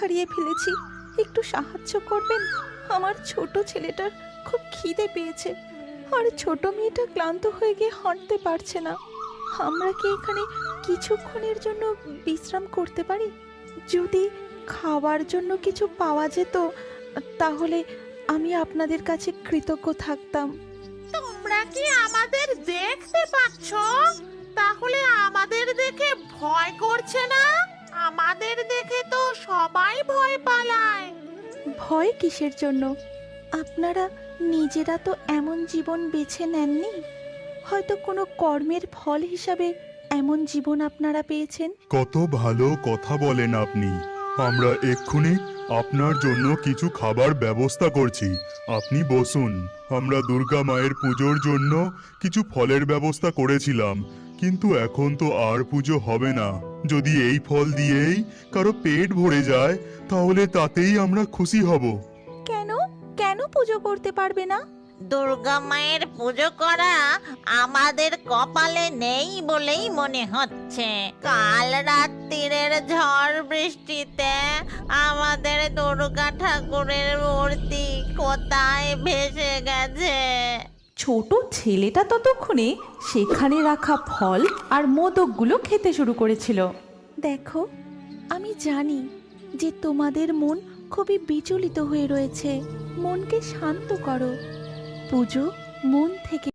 হারিয়ে ফেলেছি, একটু সাহায্য করবেন? আমার ছোট ছেলেটার খুব খিদে পেয়েছে, আর ছোট মেয়েটা ক্লান্ত হয়ে গিয়ে হাঁটতে পারছে না। আমরা কি এখানে কিছুক্ষণের জন্য বিশ্রাম করতে পারি? যদি খাওয়ার জন্য কিছু পাওয়া যেত তাহলে আমি আপনাদের কাছে কৃতজ্ঞ থাকতাম। তোমরা কি আমাদের দেখতে পাচ্ছ? তাহলে আমাদের দেখে ভয় করছে না? আমাদের দেখে তো সবাই ভয় পালায়। ভয় কিসের জন্য? আপনারা নিজেরা তো এমন জীবন বেছে নেননি, হয়তো কোনো কর্মের ফল হিসাবে এমন জীবন আপনারা পেয়েছেন। কত ভালো কথা বলেন আপনি। আমরা এক্ষুনি আপনার জন্য কিছু খাবার ব্যবস্থা করছি। আপনি বসুন। আমরা দুর্গা মায়ের পুজোর জন্য কিছু ফলের ব্যবস্থা করেছিলাম, কিন্তু এখন তো আর পুজো হবে না। যদি এই ফল দিয়েই কারো পেট ভরে যায় তাহলে তাতেই আমরা খুশি হব। কেন কেন পুজো করতে পারবে না? দুর্গা মায়ের পুজো করা আমাদের কপালে নেই বলেই মনে হচ্ছে। কাল রাত্রির ঝড় বৃষ্টিতে আমাদের দুর্গা ঠাকুরের মূর্তি কোথায় ভেসে গেছে। ছোট ছেলেটা ততক্ষণে সেখানে রাখা ফল আর মোদকগুলো খেতে শুরু করেছিল। দেখো, আমি জানি যে তোমাদের মন খুবই বিচলিত হয়ে রয়েছে। মনকে শান্ত করো। পুজো মন থেকে